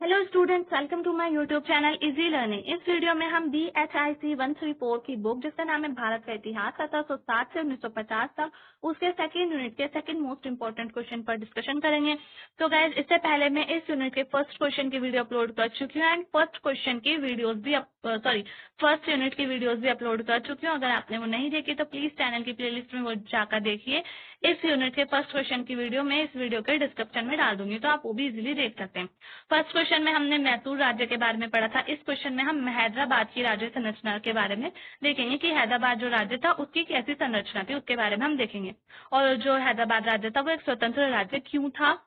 Hello students, welcome to my YouTube channel easy learning. इस video में हम BHIC 134 की बुक जिसका नाम है भारत का इतिहास 1760 से 1950 तक, उसके सेकंड यूनिट के सेकंड मोस्ट इंपोर्टेंट क्वेश्चन पर डिस्कशन करेंगे। तो गाइज, इससे पहले मैं इस यूनिट के फर्स्ट क्वेश्चन की वीडियो अपलोड कर चुकी हूँ एंड फर्स्ट क्वेश्चन की वीडियोज भी फर्स्ट यूनिट की वीडियोज भी अपलोड कर चुकी हूँ। अगर आपने वो नहीं देखी तो प्लीज चैनल की प्लेलिस्ट में वो जाकर देखिए। इस यूनिट के फर्स्ट क्वेश्चन की वीडियो मैं इस वीडियो के डिस्क्रिप्शन में डाल दूंगी, तो आप वो भी इजीली देख सकते हैं। फर्स्ट क्वेश्चन में हमने मैसूर राज्य के बारे में पढ़ा था। इस क्वेश्चन में हम हैदराबाद की राज्य संरचना के बारे में देखेंगे कि हैदराबाद जो राज्य था उसकी कैसी संरचना थी, उसके बारे में हम देखेंगे। और जो हैदराबाद राज्य था वो एक स्वतंत्र राज्य क्यों था,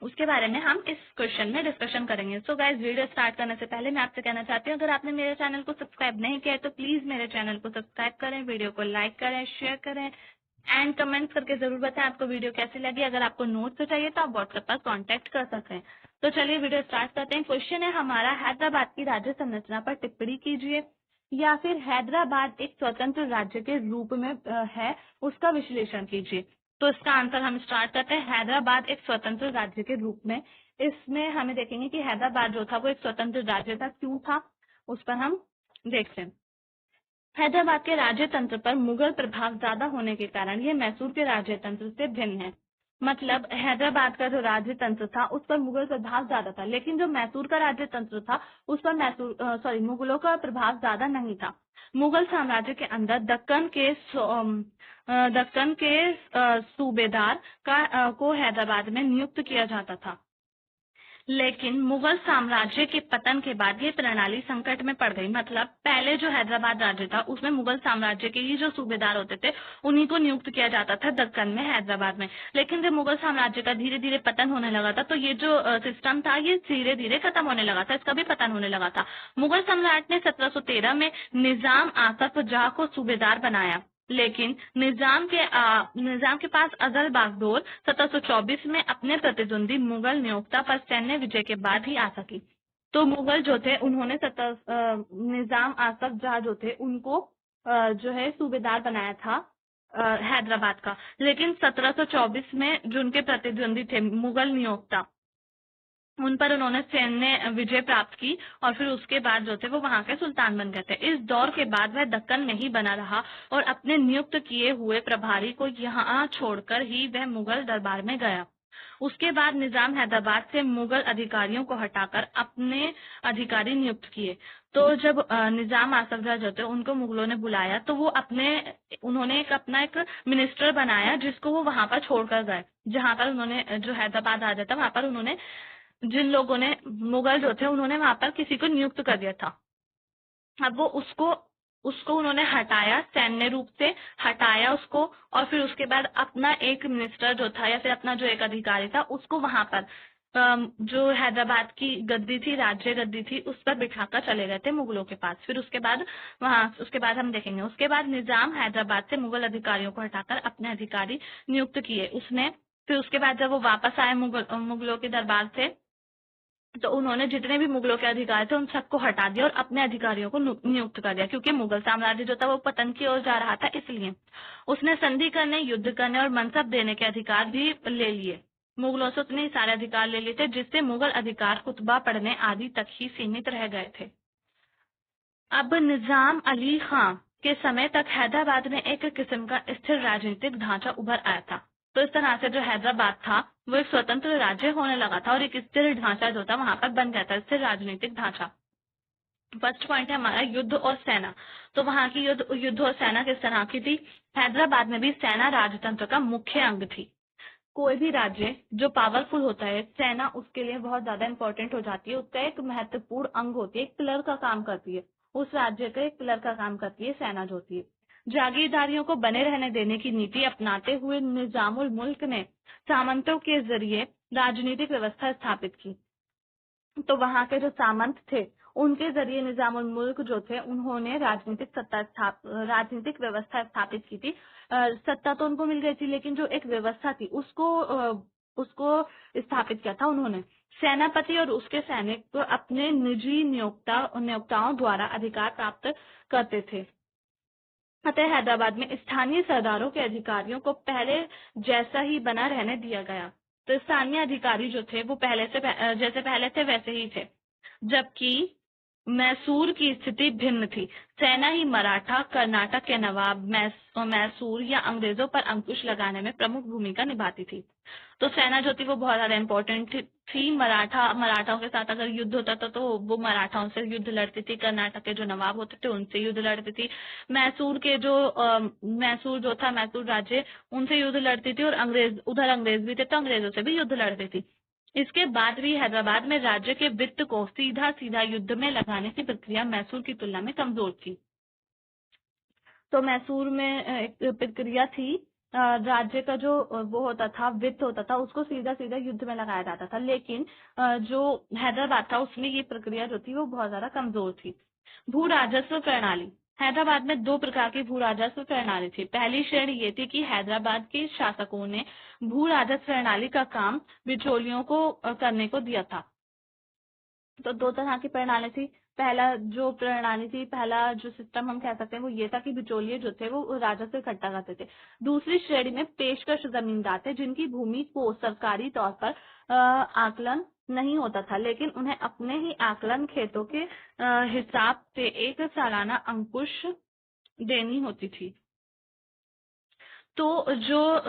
उसके बारे में हम इस क्वेश्चन में डिस्कशन करेंगे। सो गाइस, वीडियो स्टार्ट करने से पहले मैं आपसे कहना चाहती हूँ, अगर आपने मेरे चैनल को सब्सक्राइब नहीं किया है तो प्लीज मेरे चैनल को सब्सक्राइब करें, वीडियो को लाइक करें, शेयर करें एंड कमेंट करके जरूर बताएं आपको वीडियो कैसी लगी। अगर आपको नोट्स चाहिए तो आप व्हाट्सएप पर कॉन्टेक्ट कर सकते हैं। तो चलिए वीडियो स्टार्ट करते हैं। क्वेश्चन है हमारा, हैदराबाद की राज्य संरचना पर टिप्पणी कीजिए, या फिर हैदराबाद एक स्वतंत्र राज्य के रूप में है, उसका विश्लेषण कीजिए। तो इसका आंसर हम स्टार्ट करते हैं। हैदराबाद एक स्वतंत्र राज्य के रूप में, इसमें हमें देखेंगे कि हैदराबाद जो था वो एक स्वतंत्र राज्य था, क्यों था, उस पर हम देखते हैं। हैदराबाद के राज्य तंत्र पर मुगल प्रभाव ज्यादा होने के कारण ये मैसूर के राज्य तंत्र से भिन्न है। मतलब हैदराबाद का जो राज्य तंत्र था उस पर मुगल प्रभाव ज्यादा था, लेकिन जो मैसूर का राज्य तंत्र था उस पर मुगलों का प्रभाव ज्यादा नहीं था। मुगल साम्राज्य के अंदर दक्कन के सूबेदार को हैदराबाद में नियुक्त किया जाता था। लेकिन मुगल साम्राज्य के पतन के बाद ये प्रणाली संकट में पड़ गई। मतलब पहले जो हैदराबाद राज्य था उसमें मुगल साम्राज्य के ही जो सूबेदार होते थे उन्हीं को नियुक्त किया जाता था दक्कन में, हैदराबाद में। लेकिन जब मुगल साम्राज्य का धीरे धीरे पतन होने लगा था तो ये जो सिस्टम था ये धीरे धीरे खत्म होने लगा था, इसका भी पतन होने लगा था। मुगल सम्राट ने 1713 में निजाम आसफ जाह को सूबेदार बनाया, लेकिन निजाम के पास अजल बागडोर 1724 में अपने प्रतिद्वंदी मुगल नियोक्ता पर सैन्य विजय के बाद ही आ सकी। तो मुगल जो थे उन्होंने निजाम आसफ जाह जो थे उनको जो है सूबेदार बनाया था हैदराबाद का। लेकिन 1724 में जो उनके प्रतिद्वंदी थे मुगल नियोक्ता, उन पर उन्होंने सैन्य विजय प्राप्त की और फिर उसके बाद जो थे वो वहां के सुल्तान बन गए थे। इस दौर के बाद वह दक्कन में ही बना रहा और अपने नियुक्त किए हुए प्रभारी को यहाँ छोड़कर ही वह मुगल दरबार में गया। उसके बाद निजाम हैदराबाद से मुगल अधिकारियों को हटाकर अपने अधिकारी नियुक्त किए। तो जब निजाम आसफजाह जो थे उनको मुगलों ने बुलाया तो वो उन्होंने अपना एक मिनिस्टर बनाया जिसको वो वहां पर छोड़कर गए, जहां पर उन्होंने जो हैदराबाद राजा था वहां पर उन्होंने जिन लोगों ने मुगल जो थे उन्होंने वहां पर किसी को नियुक्त कर दिया था। अब वो उसको उसको उन्होंने हटाया, सैन्य रूप से हटाया उसको, और फिर उसके बाद अपना एक मिनिस्टर जो था या फिर अपना जो एक अधिकारी था उसको वहां पर जो हैदराबाद की गद्दी थी, राज्य गद्दी थी, उस पर बिठाकर चले गए थे मुगलों के पास। फिर उसके बाद हम देखेंगे, उसके बाद निजाम हैदराबाद से मुगल अधिकारियों को हटाकर अपने अधिकारी नियुक्त किए उसने। फिर उसके बाद जब वो वापस आए मुगलों के दरबार से, तो उन्होंने जितने भी मुगलों के अधिकारी थे उन सबको हटा दिया और अपने अधिकारियों को नियुक्त कर दिया, क्योंकि मुगल साम्राज्य जो था वो पतन की ओर जा रहा था। इसलिए उसने संधि करने, युद्ध करने और मनसब देने के अधिकार भी ले लिए। मुगलों से उतने सारे अधिकार ले लिए थे जिससे मुगल अधिकार खुतबा पढ़ने आदि तक ही सीमित रह गए थे। अब निजाम अली खां के समय तक हैदराबाद में एक किस्म का स्थिर राजनीतिक ढांचा उभर आया था। तो इस तरह से जो हैदराबाद था वो एक स्वतंत्र राज्य होने लगा था और एक स्थिर ढांचा जो था वहां पर बन गया था, स्थिर राजनीतिक ढांचा। फर्स्ट पॉइंट है हमारा युद्ध और सेना। तो वहां की युद्ध और सेना किस तरह की थी? हैदराबाद में भी सेना राजतंत्र का मुख्य अंग थी। कोई भी राज्य जो पावरफुल होता है, सेना उसके लिए बहुत ज्यादा इंपॉर्टेंट हो जाती है, उसका एक महत्वपूर्ण अंग होती है, एक पिलर का काम करती है, उस राज्य का एक पिलर का काम करती है सेना जो होती है। जागीरदारियों को बने रहने देने की नीति अपनाते हुए निजामुल मुल्क ने सामंतों के जरिए राजनीतिक व्यवस्था स्थापित की। तो वहां के जो सामंत थे उनके जरिए निजामुल मुल्क जो थे उन्होंने राजनीतिक व्यवस्था स्थापित की थी। सत्ता तो उनको मिल गई थी, लेकिन जो एक व्यवस्था थी उसको स्थापित किया था उन्होंने। सेनापति और उसके सैनिक अपने निजी नियोक्ताओं द्वारा अधिकार प्राप्त करते थे। अतः हैदराबाद में स्थानीय सरदारों के अधिकारियों को पहले जैसा ही बना रहने दिया गया। तो स्थानीय अधिकारी जो थे वो जैसे पहले थे वैसे ही थे, जबकि मैसूर की स्थिति भिन्न थी। सेना ही मराठा, कर्नाटक के नवाब, मैसूर या अंग्रेजों पर अंकुश लगाने में प्रमुख भूमिका निभाती थी। तो सेना जो थी वो बहुत ज्यादा इम्पोर्टेंट थी। मराठाओं के साथ अगर युद्ध होता था तो वो मराठाओं से युद्ध लड़ती थी, कर्नाटक के जो नवाब होते थे उनसे युद्ध लड़ती थी, मैसूर जो था, मैसूर राज्य, उनसे युद्ध लड़ती थी, और अंग्रेज भी थे तो अंग्रेजों से भी युद्ध लड़ती थी। इसके बाद भी हैदराबाद में राज्य के वित्त को सीधा सीधा युद्ध में लगाने की प्रक्रिया मैसूर की तुलना में कमजोर थी। तो मैसूर में एक प्रक्रिया थी, राज्य का जो वो होता था, वित्त होता था, उसको सीधा सीधा युद्ध में लगाया जाता था, लेकिन जो हैदराबाद था उसमें ये प्रक्रिया जो थी वो बहुत ज्यादा कमजोर थी। भू राजस्व प्रणाली। हैदराबाद में दो प्रकार की भू राजस्व प्रणाली थी। पहली श्रेणी ये थी कि हैदराबाद के शासकों ने भू राजस्व प्रणाली का काम बिचौलियों को करने को दिया था। तो दो तरह की प्रणाली थी। पहला जो सिस्टम हम कह सकते हैं वो ये था कि बिचौलिए जो थे वो राजस्व इकट्ठा करते थे। दूसरी श्रेणी में पेशकश जमींदार थे, जिनकी भूमि को सरकारी तौर पर आकलन नहीं होता था, लेकिन उन्हें अपने ही आकलन खेतों के हिसाब से एक सालाना अंकुश देनी होती थी। तो जो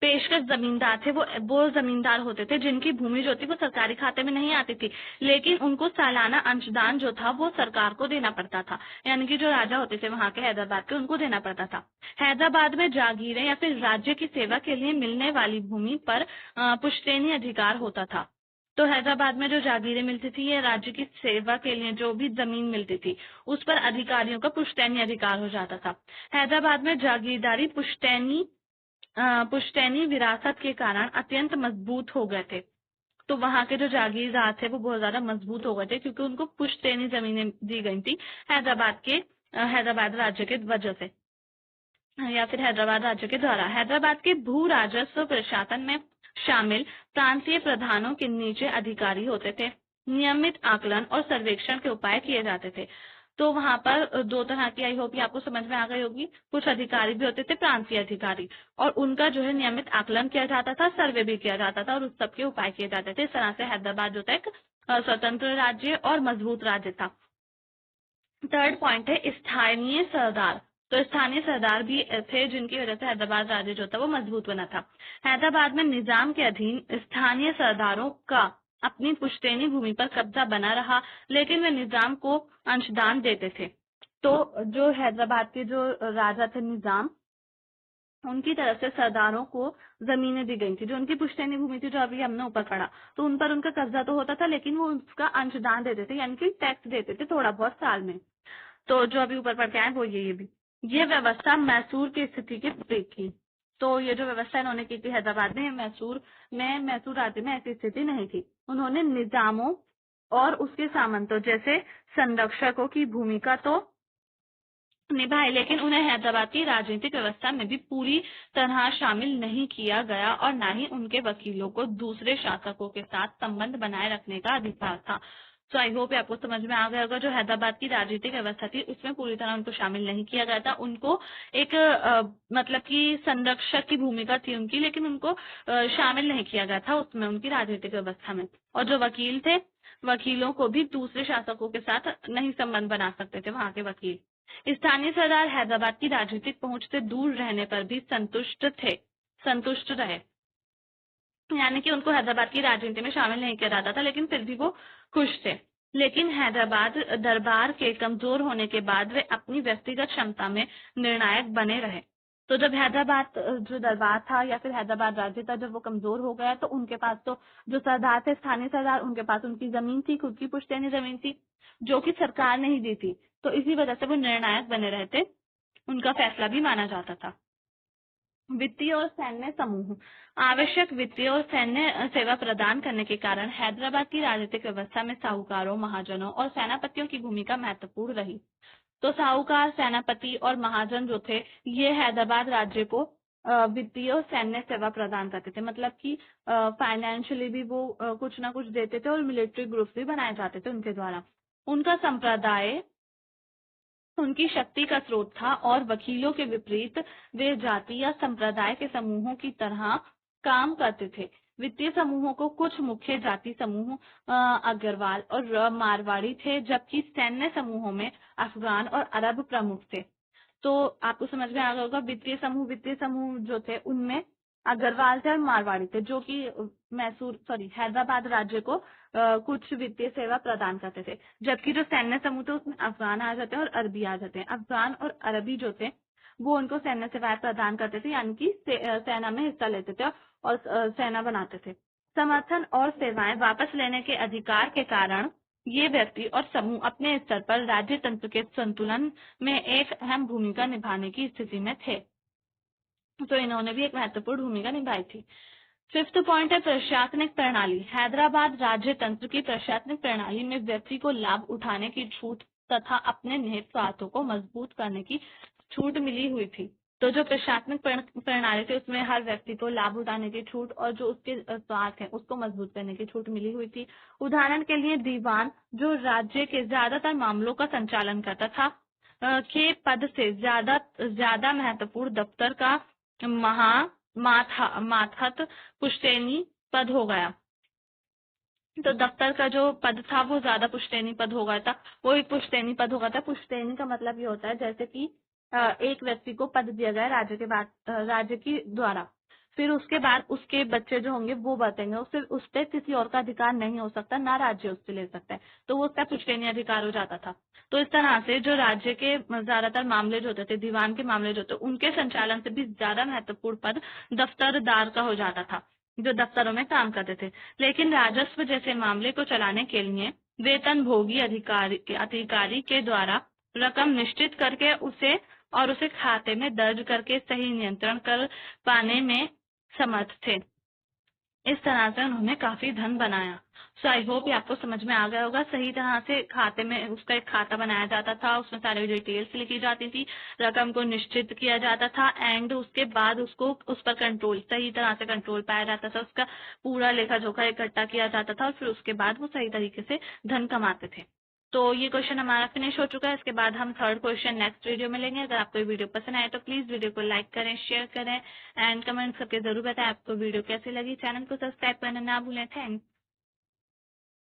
पेशकश जमींदार थे वो जमींदार होते थे जिनकी भूमि जो थी वो सरकारी खाते में नहीं आती थी, लेकिन उनको सालाना अंशदान जो था वो सरकार को देना पड़ता था, यानी कि जो राजा होते थे वहां के हैदराबाद के, उनको देना पड़ता था। हैदराबाद में जागीरें या फिर राज्य की सेवा के लिए मिलने वाली भूमि पर पुश्तैनी अधिकार होता था। तो हैदराबाद में जो जागीरें मिलती थी, ये राज्य की सेवा के लिए जो भी जमीन मिलती थी उस पर अधिकारियों का पुश्तैनी अधिकार हो जाता था। हैदराबाद में जागीरदारी पुश्तैनी विरासत के कारण अत्यंत मजबूत हो गए थे। तो वहां के जो जागीरदार थे वो बहुत ज्यादा मजबूत हो गए थे, क्योंकि उनको पुश्तैनी जमीनें दी गई थी हैदराबाद राज्य के वजह से, या फिर हैदराबाद राज्य के द्वारा। हैदराबाद के भू राजस्व प्रशासन में शामिल प्रांतीय प्रधानों के नीचे अधिकारी होते थे। नियमित आकलन और सर्वेक्षण के उपाय किए जाते थे। तो वहां पर दो तरह की, आई होप ये आपको समझ में आ गई होगी, कुछ अधिकारी भी होते थे प्रांतीय अधिकारी, और उनका जो है नियमित आकलन किया जाता था, सर्वे भी किया जाता था, और उस सबके उपाय किए जाते थे। इस तरह से हैदराबाद जो था एक स्वतंत्र राज्य और मजबूत राज्य था। थर्ड पॉइंट है स्थानीय सरदार। तो स्थानीय सरदार भी थे जिनकी वजह से हैदराबाद राज्य जो था वो मजबूत बना था। हैदराबाद में निजाम के अधीन स्थानीय सरदारों का अपनी पुश्तैनी भूमि पर कब्जा बना रहा, लेकिन वे निजाम को अंशदान देते थे। तो जो हैदराबाद के जो राजा थे निजाम, उनकी तरफ से सरदारों को जमीनें दी गई थी, जो उनकी पुश्तैनी भूमि थी, जो अभी हमने ऊपर पढ़ा, तो उन पर उनका कब्जा तो होता था, लेकिन वो उसका अंशदान देते थे, यानी कि टैक्स देते थे थोड़ा बहुत साल में। तो जो अभी ऊपर पढ़ के आए वो ये भी, ये व्यवस्था मैसूर की स्थिति के विपरीत थी। तो ये जो व्यवस्था इन्होंने की थी हैदराबाद में, मैसूर राज्य में ऐसी स्थिति नहीं थी। उन्होंने निजामों और उसके सामंतों जैसे संरक्षकों की भूमिका तो निभाई, लेकिन उन्हें हैदराबाद की राजनीतिक व्यवस्था में भी पूरी तरह शामिल नहीं किया गया, और न ही उनके वकीलों को दूसरे शासकों के साथ संबंध बनाए रखने का अधिकार था। तो आई होप आपको समझ में आ गया होगा, जो हैदराबाद की राजनीतिक व्यवस्था थी उसमें पूरी तरह उनको शामिल नहीं किया गया था। उनको एक मतलब कि संरक्षक की भूमिका थी उनकी, लेकिन उनको शामिल नहीं किया गया था उसमें, उनकी राजनीतिक व्यवस्था में। और जो वकील थे, वकीलों को भी दूसरे शासकों के साथ नहीं संबंध बना सकते थे वहां के वकील। स्थानीय सरदार हैदराबाद की राजनीतिक पहुंच से दूर रहने पर भी संतुष्ट रहे, यानी कि उनको हैदराबाद की राजनीति में शामिल नहीं किया जाता था, लेकिन फिर भी वो खुश थे। लेकिन हैदराबाद दरबार के कमजोर होने के बाद वे अपनी व्यक्तिगत क्षमता में निर्णायक बने रहे। तो जब हैदराबाद जो दरबार था या फिर हैदराबाद राज्य था, जब वो कमजोर हो गया, तो उनके पास तो जो सरदार थे, स्थानीय सरदार, उनके पास उनकी जमीन थी, खुद की पुश्तैनी जमीन थी, जो कि सरकार नहीं दी थी। तो इसी वजह से वो निर्णायक बने रहे थे, उनका फैसला भी माना जाता था। वित्तीय और सैन्य समूह। आवश्यक वित्तीय और सैन्य सेवा प्रदान करने के कारण हैदराबाद की राजनीतिक व्यवस्था में साहूकारों, महाजनों और सेनापतियों की भूमिका महत्वपूर्ण रही। तो साहूकार, सेनापति और महाजन जो थे, ये हैदराबाद राज्य को वित्तीय और सैन्य सेवा प्रदान करते थे, मतलब कि फाइनेंशियली भी वो कुछ ना कुछ देते थे, और मिलिट्री ग्रुप्स भी बनाए जाते थे उनके द्वारा। उनका संप्रदाय उनकी शक्ति का स्रोत था, और वकीलों के विपरीत वे जाति या संप्रदाय के समूहों की तरह काम करते थे। वित्तीय समूहों को कुछ मुख्य जाति समूह अग्रवाल और मारवाड़ी थे, जबकि सैन्य समूहों में अफगान और अरब प्रमुख थे। तो आपको समझ में आ गया होगा, वित्तीय समूह जो थे उनमें अग्रवाल थे और मारवाड़ी थे, जो कि हैदराबाद राज्य को कुछ वित्तीय सेवा प्रदान करते थे। जबकि जो सैन्य समूह थे उसमें अफगान आ जाते हैं और अरबी आ जाते हैं। अफगान और अरबी जो थे वो उनको सैन्य सेवाएं प्रदान करते थे, यानी कि सेना में हिस्सा लेते थे और सेना बनाते थे। समर्थन और सेवाएं वापस लेने के अधिकार के कारण ये व्यक्ति और समूह अपने स्तर पर राज्य तंत्र के संतुलन में एक अहम भूमिका निभाने की स्थिति में थे। तो इन्होंने भी एक महत्वपूर्ण भूमिका निभाई थी। फिफ्थ पॉइंट है प्रशासनिक प्रणाली। हैदराबाद राज्य तंत्र की प्रशासनिक प्रणाली में व्यक्ति को लाभ उठाने की छूट तथा अपने निहित स्वार्थों को मजबूत करने की छूट मिली हुई थी। तो जो प्रशासनिक प्रणाली थी उसमें हर व्यक्ति को लाभ उठाने की छूट और जो उसके स्वार्थ है उसको मजबूत करने की छूट मिली हुई थी। उदाहरण के लिए दीवान जो राज्य के ज्यादातर मामलों का संचालन करता था के पद से ज्यादा महत्वपूर्ण दफ्तर का माथत पुश्तैनी पद हो गया। तो दफ्तर का जो पद था वो ज्यादा पुश्तैनी पद हो गया था, वो एक पुश्तैनी पद हो गया था। पुश्तैनी का मतलब ये होता है जैसे कि एक व्यक्ति को पद दिया गया राज्य की द्वारा, फिर उसके बाद उसके बच्चे जो होंगे वो बतेंगे, उससे उस पर किसी और का अधिकार नहीं हो सकता, ना राज्य उससे ले सकता है, तो वो उसका पुश्तैनी अधिकार हो जाता था। तो इस तरह से जो राज्य के ज्यादातर मामले जो होते थे, दीवान के मामले जो होते, उनके संचालन से भी ज्यादा महत्वपूर्ण पद दफ्तरदार का हो जाता था, जो दफ्तरों में काम करते थे। लेकिन राजस्व जैसे मामले को चलाने के लिए वेतन भोगी अधिकारी के द्वारा रकम निश्चित करके उसे खाते में दर्ज करके सही नियंत्रण कर पाने में समर्थ थे। इस तरह से उन्होंने काफी धन बनाया। सो आई होप ये आपको समझ में आ गया होगा। सही तरह से खाते में उसका एक खाता बनाया जाता था, उसमें सारी डिटेल्स लिखी जाती थी, रकम को निश्चित किया जाता था एंड उसके बाद उसको उस पर सही तरह से कंट्रोल पाया जाता था, उसका पूरा लेखा जोखा इकट्ठा किया जाता था और फिर उसके बाद वो सही तरीके से धन कमाते थे। तो ये क्वेश्चन हमारा फिनिश हो चुका है। इसके बाद हम थर्ड क्वेश्चन नेक्स्ट वीडियो में लेंगे। अगर आपको ये वीडियो पसंद आए तो प्लीज वीडियो को लाइक करें, शेयर करें एंड कमेंट करके जरूर बताएं आपको वीडियो कैसी लगी। चैनल को सब्सक्राइब करना ना भूलें। थैंक्स।